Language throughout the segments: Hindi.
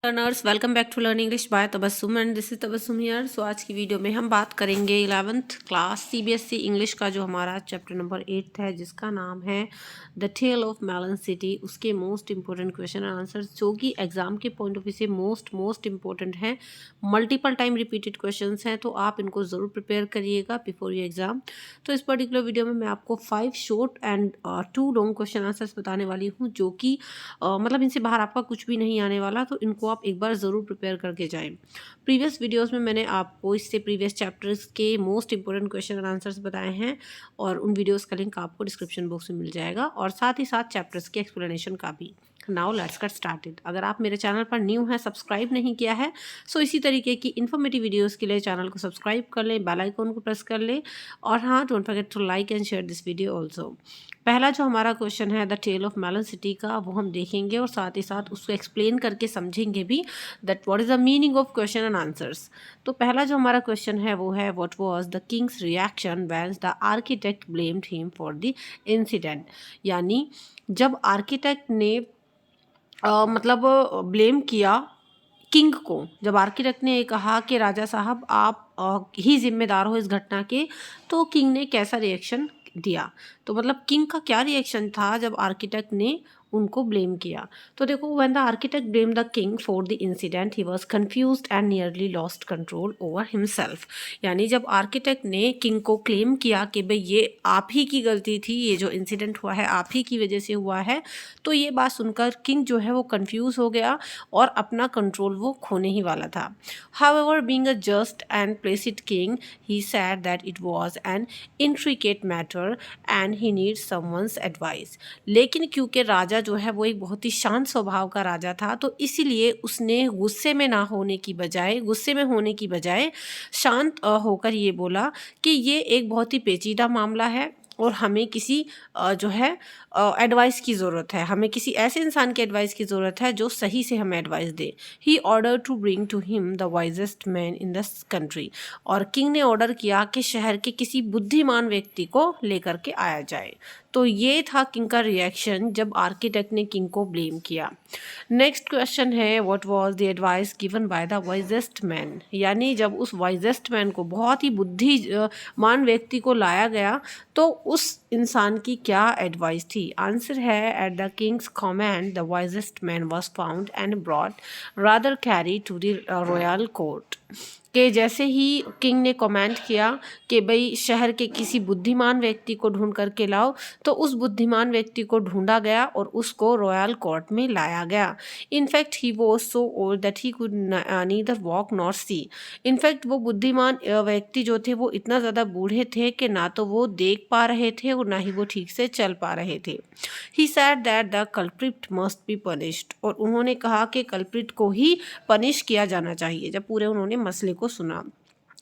Learners welcome back to learn English by Tabassum and this is Tabassum here. So आज की वीडियो में हम बात करेंगे 11th क्लास सीबीएसई इंग्लिश का जो हमारा चैप्टर नंबर 8 है, जिसका नाम है the tale of melon City. उसके most important question and answers जो कि एग्जाम के पॉइंट ऑफ व्यू से मोस्ट इंपॉर्टेंट है, मल्टीपल टाइम रिपीटेड क्वेश्चन हैं, तो आप इनको ज़रूर प्रिपेयर करिएगा बिफोर योर एग्जाम। तो इस पर्टिकुलर वीडियो में मैं आपको 5 short and 2 long question answers बताने वाली हूँ, जो कि मतलब इनसे बाहर आपका कुछ भी नहीं आने वाला, तो इनको आप एक बार ज़रूर प्रिपेयर करके जाएं। प्रीवियस वीडियोस में मैंने आपको इससे प्रीवियस चैप्टर्स के most important question and answers बताए हैं, और उन वीडियोस का लिंक आपको डिस्क्रिप्शन बॉक्स में मिल जाएगा, और साथ ही साथ चैप्टर्स के एक्सप्लेनेशन का भी। Now let's get started. अगर आप मेरे चैनल पर न्यू हैं, सब्सक्राइब नहीं किया है, सो इसी तरीके की इन्फॉर्मेटिव वीडियोस के लिए चैनल को सब्सक्राइब कर लें, बेल आइकन को प्रेस कर लें, और हाँ, don't forget to like and share this video also. पहला जो हमारा क्वेश्चन है the tale of melon city का, वो हम देखेंगे और साथ ही साथ उसको एक्सप्लेन करके समझेंगे भी that what is the meaning of question and answers. तो पहला जो हमारा क्वेश्चन है वो है what was the Kings reaction when the architect blamed him for the incident. यानी जब आर्किटेक्ट ने मतलब ब्लेम किया किंग को, जब आर्किटेक्ट ने ये कहा कि राजा साहब आप ही जिम्मेदार हो इस घटना के, तो किंग ने कैसा रिएक्शन दिया। तो मतलब किंग का क्या रिएक्शन था जब आर्किटेक्ट ने उनको ब्लेम किया। तो देखो, when the architect blame the king for the incident he was confused and nearly lost control over himself. यानी जब आर्किटेक्ट ने किंग को क्लेम किया कि भाई ये आप ही की गलती थी, ये जो इंसिडेंट हुआ है आप ही की वजह से हुआ है, तो ये बात सुनकर किंग जो है वो कंफ्यूज हो गया और अपना कंट्रोल वो खोने ही वाला था। However being a just and placid king he said that it was an intricate matter and he needs someone's advice. लेकिन क्योंकि राजा जो है वो एक बहुत ही शांत स्वभाव का राजा था, तो इसीलिए उसने गुस्से में होने की बजाय शांत होकर ये बोला कि ये एक बहुत ही पेचीदा मामला है और हमें किसी जो है एडवाइस की ज़रूरत है, हमें किसी ऐसे इंसान की एडवाइस की ज़रूरत है जो सही से हमें एडवाइस दे। He order to bring to him the wisest man in the country. और किंग ने ऑर्डर किया कि शहर के किसी बुद्धिमान व्यक्ति को लेकर के आया जाए। तो ये था किंग का रिएक्शन जब आर्किटेक्ट ने किंग को ब्लेम किया। नेक्स्ट क्वेश्चन है what was the advice given by the wisest man. यानी जब उस वाइजेस्ट मैन को, बहुत ही बुद्धिमान व्यक्ति को लाया गया, तो उस इंसान की क्या एडवाइस थी। आंसर है at the king's command the wisest man was found and brought rather carry to the royal court. कि जैसे ही किंग ने कमेंट किया कि भाई शहर के किसी बुद्धिमान व्यक्ति को ढूंढ करके लाओ, तो उस बुद्धिमान व्यक्ति को ढूंढा गया और उसको रॉयल कोर्ट में लाया गया। In fact he was so old that he could neither walk nor see. In fact वो बुद्धिमान व्यक्ति जो थे वो इतना ज़्यादा बूढ़े थे कि ना तो वो देख पा रहे थे और ना ही वो ठीक से चल पा रहे थे। He said that the culprit must be punished. और उन्होंने कहा कि कल्प्रिट को ही पनिश किया जाना चाहिए। जब पूरे उन्होंने मसले को सुना,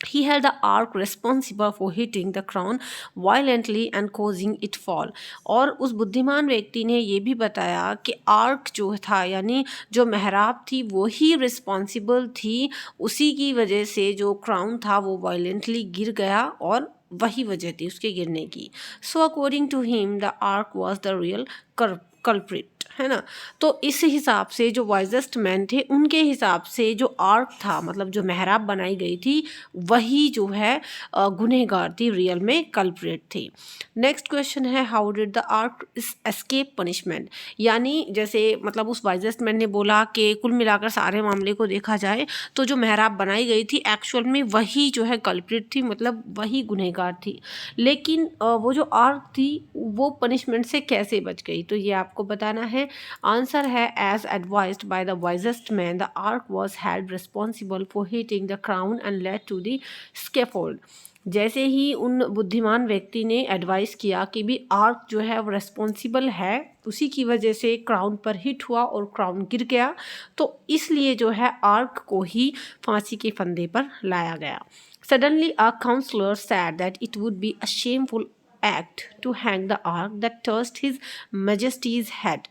he held the ark responsible for hitting the crown violently and causing it fall। और उस बुद्धिमान व्यक्ति ने ये भी बताया कि आर्क जो था, यानी जो मेहराब थी, वो ही रिस्पॉन्सिबल थी, उसी की वजह से जो क्राउन था वो वायलेंटली गिर गया और वही वजह थी उसके गिरने की। So according to him the arch was the real culprit, है ना। तो इस हिसाब से जो वाइजेस्ट मैन थे, उनके हिसाब से जो आर्क था, मतलब जो मेहराब बनाई गई थी, वही जो है गुनहगार थी, रियल में कल्प्रिट थी। नेक्स्ट क्वेश्चन है how did the arc escape punishment. यानी जैसे मतलब उस वाइजेस्ट मैन ने बोला कि कुल मिलाकर सारे मामले को देखा जाए तो जो मेहराब बनाई गई थी एक्चुअल में वही जो है कल्प्रिट थी, मतलब वही गुनहगार थी। लेकिन वो जो आर्क थी वो पनिशमेंट से कैसे बच गई, तो ये आपको बताना है। आंसर है as advised by the wisest man the arch was held responsible for hitting the crown and led to the scaffold. जैसे ही उन बुद्धिमान व्यक्ति ने एडवाइस किया कि भी आर्क जो है वो रिस्पॉन्सिबल है, उसी की वजह से क्राउन पर हिट हुआ और क्राउन गिर गया, तो इसलिए जो है आर्क को ही फांसी के फंदे पर लाया गया। Suddenly a counsellor said that it would be a shameful act to hang the ark that touched his majesty's head।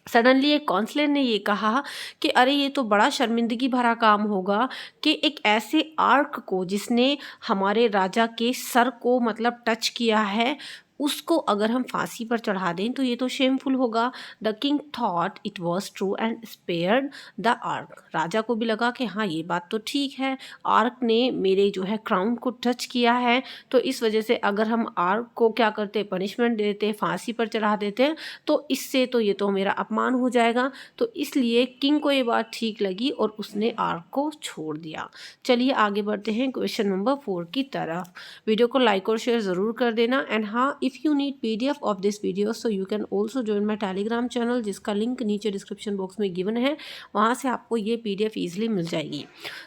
Suddenly एक काउंसलर ने ये कहा कि अरे ये तो बड़ा शर्मिंदगी भरा काम होगा कि एक ऐसे आर्क को जिसने हमारे राजा के सर को मतलब टच किया है, उसको अगर हम फांसी पर चढ़ा दें तो ये तो शेमफुल होगा। The king thought it was true and spared the arch. राजा को भी लगा कि हाँ ये बात तो ठीक है, आर्क ने मेरे जो है क्राउन को टच किया है, तो इस वजह से अगर हम आर्क को क्या करते, पनिशमेंट देते, फांसी पर चढ़ा देते, तो इससे तो ये तो मेरा अपमान हो जाएगा। तो इसलिए किंग को ये बात ठीक लगी और उसने आर्क को छोड़ दिया। चलिए आगे बढ़ते हैं क्वेश्चन नंबर 4 की तरफ। वीडियो को लाइक और शेयर ज़रूर कर देना। एंड हाँ, if you need PDF of this video so you can also join my Telegram channel, जिसका लिंक नीचे डिस्क्रिप्शन बॉक्स में गिवन है, वहाँ से आपको ये PDF ईजिली मिल जाएगी।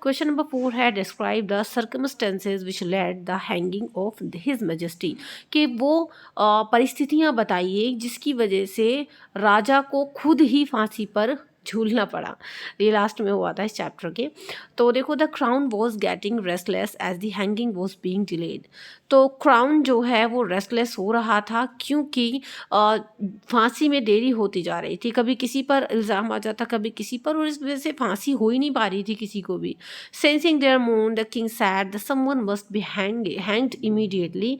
क्वेश्चन नंबर 4 है describe the circumstances which lead the hanging of his majesty. कि वो परिस्थितियाँ बताइए जिसकी वजह से राजा को खुद ही फांसी पर झूलना पड़ा। ये लास्ट में हुआ था इस चैप्टर के। तो देखो, the crown was getting restless as the hanging was being delayed. तो क्राउन जो है वो रेस्टलेस हो रहा था क्योंकि फांसी में देरी होती जा रही थी, कभी किसी पर इल्ज़ाम आ जाता, कभी किसी पर, और इस वजह से फांसी हो ही नहीं पा रही थी किसी को भी। Sensing their mood the king said the someone must be hanged immediately.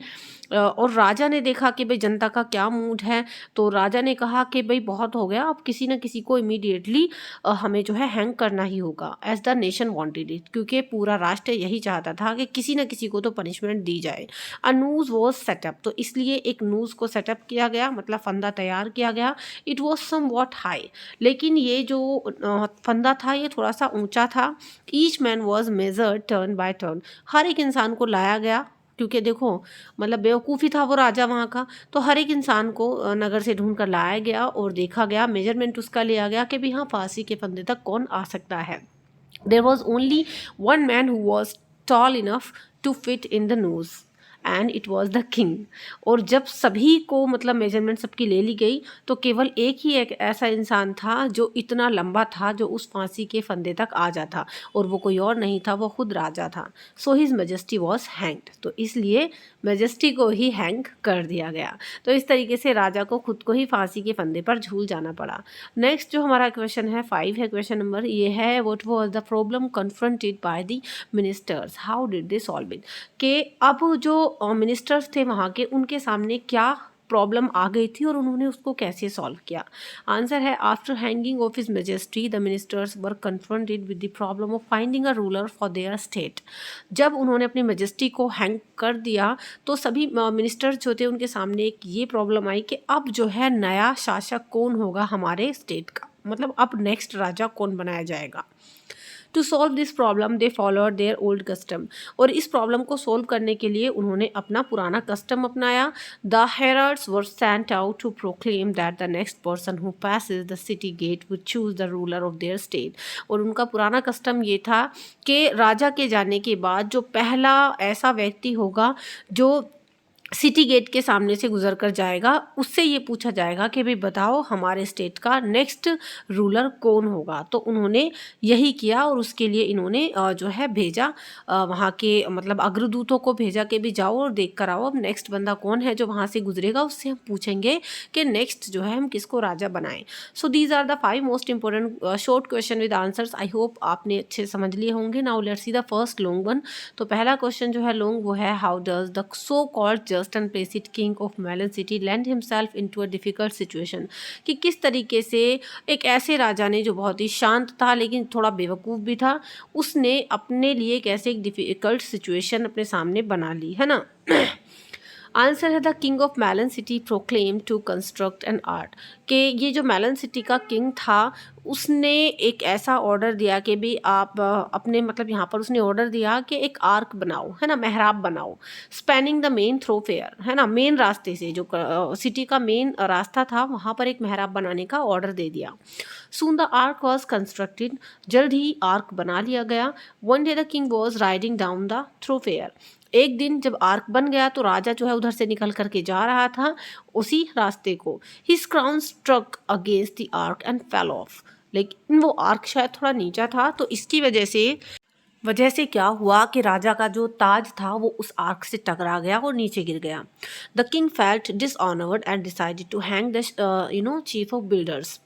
और राजा ने देखा कि भाई जनता का क्या मूड है, तो राजा ने कहा कि भाई बहुत हो गया, अब किसी न किसी को इमीडिएटली हमें जो है हैंग करना ही होगा, as the nation wanted it, क्योंकि पूरा राष्ट्र यही चाहता था कि किसी न किसी को तो पनिशमेंट दी जाए। अ नूज वॉज सेटअप, तो इसलिए एक नूज को सेटअप किया गया, मतलब फंदा तैयार किया गया। It was somewhat high, लेकिन ये जो फंदा था ये थोड़ा सा ऊंचा था। Each man was measured turn by turn, हर एक इंसान को लाया गया, क्योंकि देखो मतलब बेवकूफ़ी था वो राजा वहाँ का, तो हर एक इंसान को नगर से ढूंढ कर लाया गया और देखा गया, मेजरमेंट उसका लिया गया कि भी हाँ फांसी के फंदे तक कौन आ सकता है। There was only one man who was tall enough to fit in the noose and it was the king. और जब सभी को मतलब मेजरमेंट सबकी ले ली गई, तो केवल एक ऐसा इंसान था जो इतना लंबा था जो उस फांसी के फंदे तक आ जाता, और वो कोई और नहीं था, वो खुद राजा था। So his majesty was hanged, तो इसलिए मेजेस्टी को ही हैंग कर दिया गया। तो इस तरीके से राजा को खुद को ही फांसी के फंदे पर झूल जाना पड़ा। नेक्स्ट जो हमारा क्वेश्चन है 5 है, क्वेश्चन नंबर ये है, what was the problem confronted by the ministers, how did they solve it. कि अब जो मिनिस्टर्स थे वहाँ के, उनके सामने क्या प्रॉब्लम आ गई थी और उन्होंने उसको कैसे सॉल्व किया। आंसर है, after hanging of his majesty the ministers were confronted with the problem of finding a ruler for their state. जब उन्होंने अपनी मेजेस्टी को हैंग कर दिया तो सभी मिनिस्टर्स जो थे उनके सामने एक ये प्रॉब्लम आई कि अब जो है नया शासक कौन होगा हमारे स्टेट का, मतलब अब नेक्स्ट राजा कौन बनाया जाएगा। To solve this problem they followed their old custom, और इस प्रॉब्लम को सॉल्व करने के लिए उन्होंने अपना पुराना कस्टम अपनाया। The heralds were sent out to proclaim that the next person who passes the city gate would choose the ruler of their state. और उनका पुराना कस्टम ये था कि राजा के जाने के बाद जो पहला ऐसा व्यक्ति होगा जो सिटी गेट के सामने से गुजर कर जाएगा, उससे ये पूछा जाएगा कि भाई बताओ हमारे स्टेट का नेक्स्ट रूलर कौन होगा। तो उन्होंने यही किया और उसके लिए इन्होंने जो है भेजा वहाँ के मतलब अग्रदूतों को भेजा कि भी जाओ और देख कर आओ अब नेक्स्ट बंदा कौन है जो वहाँ से गुजरेगा, उससे हम पूछेंगे कि नेक्स्ट जो है हम किसको राजा बनाएं। So these are the 5 most important short question with answers. I hope आपने अच्छे समझ लिए होंगे। Now let's see the first long one. तो पहला क्वेश्चन जो है लॉन्ग वो है, how does the so called just and placid king of melon city land himself into a difficult situation. कि किस तरीके से एक ऐसे राजा ने जो बहुत ही शांत था लेकिन थोड़ा बेवकूफ़ भी था, उसने अपने लिए कैसे एक डिफिकल्ट सिचुएशन अपने सामने बना ली, है ना। आंसर है, the king of melon city proclaim to construct an arch. कि ये जो मेलन सिटी का किंग था उसने एक ऐसा ऑर्डर दिया कि भी आप अपने मतलब यहाँ पर उसने ऑर्डर दिया कि एक आर्क बनाओ, है ना, मेहराब बनाओ, स्पैनिंग द मेन थ्रोफेयर, है ना, मेन रास्ते से जो सिटी का मेन रास्ता था वहाँ पर एक मेहराब बनाने का ऑर्डर दे दिया। Soon the arch was constructed, जल्द ही आर्क बना लिया गया। One day the king was riding down the thoroughfare, एक दिन जब आर्क बन गया तो राजा जो है उधर से निकल करके जा रहा था उसी रास्ते को। His crown struck against the arch and fell off, लेकिन वो आर्क शायद थोड़ा नीचा था तो इसकी वजह से क्या हुआ कि राजा का जो ताज था वो उस आर्क से टकरा गया और नीचे गिर गया। The king felt dishonoured and decided to hang the chief of builders.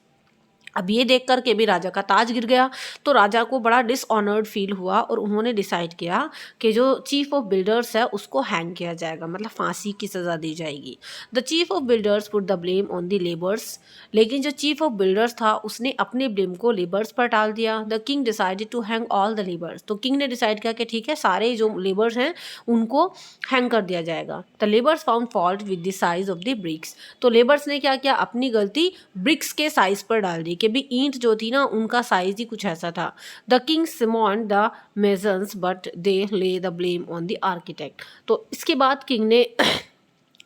अब ये देख कर के भी राजा का ताज गिर गया। तो राजा को बड़ा डिसऑनर्ड फील हुआ और उन्होंने डिसाइड किया कि जो चीफ ऑफ बिल्डर्स है उसको हैंग किया जाएगा, मतलब फांसी की सज़ा दी जाएगी। The chief of builders put the blame on the labours, लेकिन जो चीफ ऑफ बिल्डर्स था उसने अपने ब्लेम को लेबर्स पर डाल दिया। The king decided to hang all the labours, तो किंग ने डिसाइड किया कि ठीक है सारे जो लेबर्स हैं उनको हैंग कर दिया जाएगा। The labours found fault with the size of the bricks, तो लेबर्स ने क्या किया, अपनी गलती ब्रिक्स के साइज पर डाल दी कि भी ईंट जो थी ना उनका साइज ही कुछ ऐसा था। The king summoned the masons but they lay the blame on the architect, तो इसके बाद किंग ने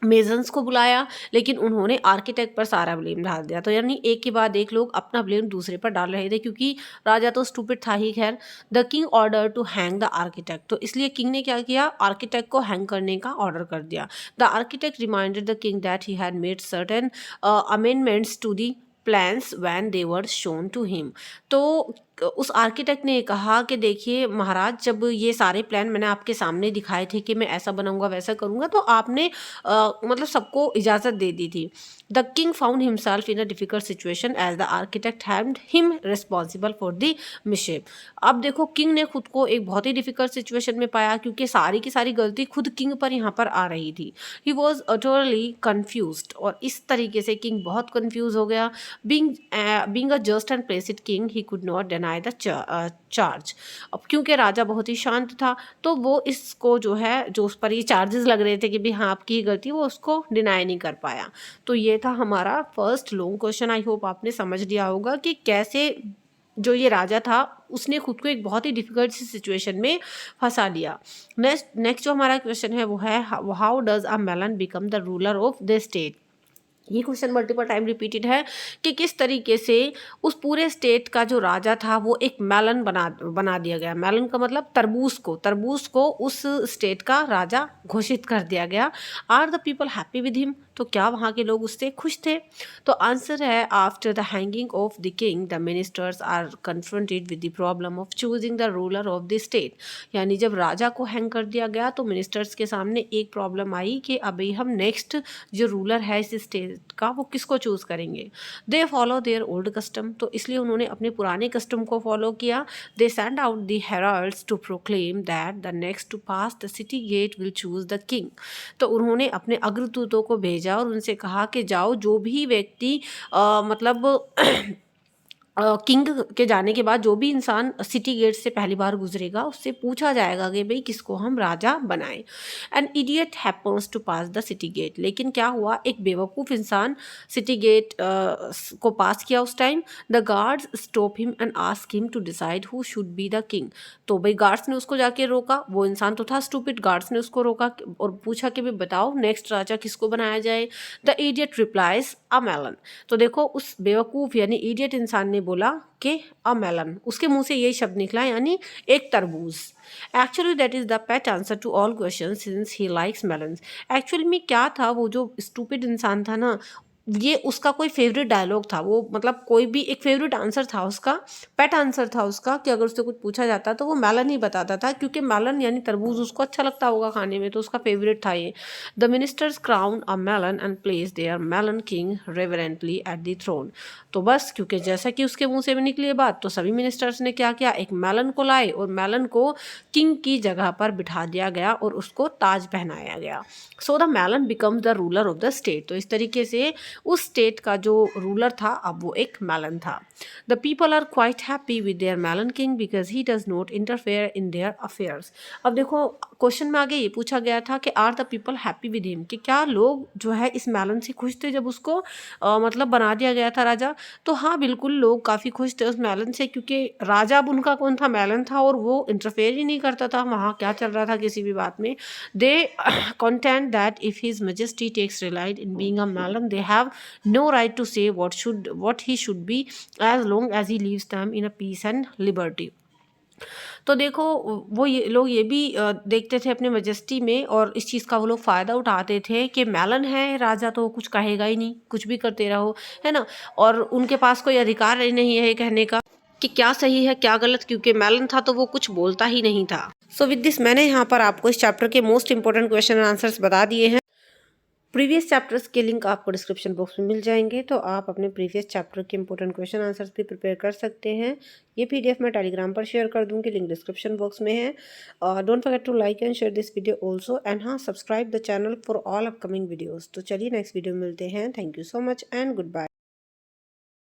मेजन्स को बुलाया लेकिन उन्होंने आर्किटेक्ट पर सारा ब्लेम डाल दिया। तो यानी एक के बाद एक लोग अपना ब्लेम दूसरे पर डाल रहे थे, क्योंकि राजा तो स्टूपिड था ही। खैर, the king order to hang the architect, तो इसलिए किंग ने क्या किया, आर्किटेक्ट को हैंग करने का ऑर्डर कर दिया। The architect reminded the king that he had made certain amendments to the plans when they were shown to him, तो उस आर्किटेक्ट ने कहा कि देखिए महाराज, जब ये सारे प्लान मैंने आपके सामने दिखाए थे कि मैं ऐसा बनाऊंगा वैसा करूंगा, तो आपने मतलब सबको इजाज़त दे दी थी। The king found himself in a difficult situation as the architect had him responsible for the mishap. अब देखो किंग ने खुद को एक बहुत ही डिफिकल्ट सिचुएशन में पाया, क्योंकि सारी की सारी गलती खुद किंग पर यहाँ पर आ रही थी। ही वॉज अटरली कन्फ्यूज्ड, और इस तरीके से किंग बहुत कन्फ्यूज हो गया। Being a just and placid king he could not deny the charge. अब क्योंकि राजा बहुत ही शांत था, तो वो इसको जो है, जो उस पर ये चार्जेस लग रहे थे कि भी हाँ आपकी ही गलती, वो उसको डिनाई नहीं कर पाया। तो ये था हमारा फर्स्ट लॉन्ग क्वेश्चन। आई होप आपने समझ लिया होगा कि कैसे जो ये राजा था उसने खुद को एक बहुत ही डिफिकल्ट सी सिचुएशन में फंसा लिया। नेक्स्ट जो हमारा क्वेश्चन है वो है, how does a melon become the ruler of the state. ये क्वेश्चन मल्टीपल टाइम रिपीटेड है कि किस तरीके से उस पूरे स्टेट का जो राजा था वो एक मेलन बना दिया गया। मेलन का मतलब तरबूज को उस स्टेट का राजा घोषित कर दिया गया। Are the people happy with him, तो क्या वहाँ के लोग उससे खुश थे? तो आंसर है, after the hanging of the king the ministers are confronted with the problem of choosing the ruler of the state. यानी जब राजा को हैंग कर दिया गया तो मिनिस्टर्स के सामने एक प्रॉब्लम आई कि अभी हम नेक्स्ट जो रूलर है इस स्टेट का वो किसको चूज करेंगे। They follow their old custom, तो इसलिए उन्होंने अपने पुराने कस्टम को फॉलो किया। They send out the heralds to proclaim that the next to pass the city gate will choose the king. तो उन्होंने अपने अग्रदूतों को भेजा और उनसे कहा कि जाओ, जो भी व्यक्ति मतलब किंग के जाने के बाद जो भी इंसान सिटी गेट से पहली बार गुजरेगा उससे पूछा जाएगा कि भाई किसको हम राजा बनाएं। An idiot happens to pass the city gate, लेकिन क्या हुआ, एक बेवकूफ़ इंसान सिटी गेट को पास किया उस time. The guards stop him and ask him to decide who should be the king. तो भाई गार्ड्स ने उसको जाके रोका, वो इंसान तो था स्टूपिड, गार्ड्स ने उसको रोका और पूछा कि भाई बताओ नेक्स्ट राजा किसको बनाया जाए। The idiot replies a melon. तो देखो उस बेवकूफ़ यानी इडियट इंसान ने बोला कि अ मेलन, उसके मुंह से यही शब्द निकला, यानी एक तरबूज। Actually that is the pet answer to all question since he likes melons. Actually में क्या था, वो जो स्टूपिड इंसान था ना, ये उसका कोई फेवरेट डायलॉग था, वो मतलब कोई भी एक फेवरेट आंसर था उसका, पेट आंसर था उसका, कि अगर उससे कुछ पूछा जाता तो वो मेलन ही बताता था, क्योंकि मेलन यानी तरबूज उसको अच्छा लगता होगा खाने में, तो उसका फेवरेट था ये। The ministers crown a melon and place their melon king reverently at the throne. तो बस क्योंकि जैसा कि उसके मुंह से भी निकली बात, तो सभी मिनिस्टर्स ने क्या किया, एक मेलन को लाए और मेलन को किंग की जगह पर बिठा दिया गया और उसको ताज पहनाया गया। So the melon becomes the ruler of the state. तो इस तरीके से उस स्टेट का जो रूलर था अब वो एक मेलन था। The people are quite happy with their melon king because he does not interfere in their affairs. अब देखो क्वेश्चन में आगे ये पूछा गया था कि are the people happy with him, कि क्या लोग जो है इस मेलन से खुश थे जब उसको मतलब बना दिया गया था राजा। तो हाँ बिल्कुल लोग काफ़ी खुश थे उस मेलन से, क्योंकि राजा अब उनका कौन था, मेलन था, और वो इंटरफेयर ही नहीं करता था वहाँ क्या चल रहा था किसी भी बात में। दे contend that if his majesty takes delight in being a melon they have no right to say what he should be as long as he leaves them in a peace and liberty। तो देखो वो ये लोग ये भी देखते थे अपने मजेस्टी में, और इस चीज़ का वो लोग फ़ायदा उठाते थे कि मेलन है राजा तो कुछ कहेगा ही नहीं, कुछ भी करते रहो, है ना, और उनके पास कोई अधिकार ही नहीं है कहने का कि क्या सही है क्या गलत, क्योंकि मेलन था तो वो कुछ बोलता ही नहीं था। सो विद दिस मैंने यहाँ पर आपको इस चैप्टर के most important question and answers बता दिए हैं। प्रीवियस चैप्टर्स के लिंक आपको डिस्क्रिप्शन बॉक्स में मिल जाएंगे, तो आप अपने प्रीवियस चैप्टर के इंपॉर्टेंट क्वेश्चन आंसर्स भी प्रिपेयर कर सकते हैं। ये पीडीएफ मैं टेलीग्राम पर शेयर कर दूंगी, लिंक डिस्क्रिप्शन बॉक्स में है। और don't forget to like and share this video also, and हाँ, subscribe the channel for all upcoming videos. तो चलिए नेक्स्ट वीडियो में मिलते हैं। Thank you so much and good bye.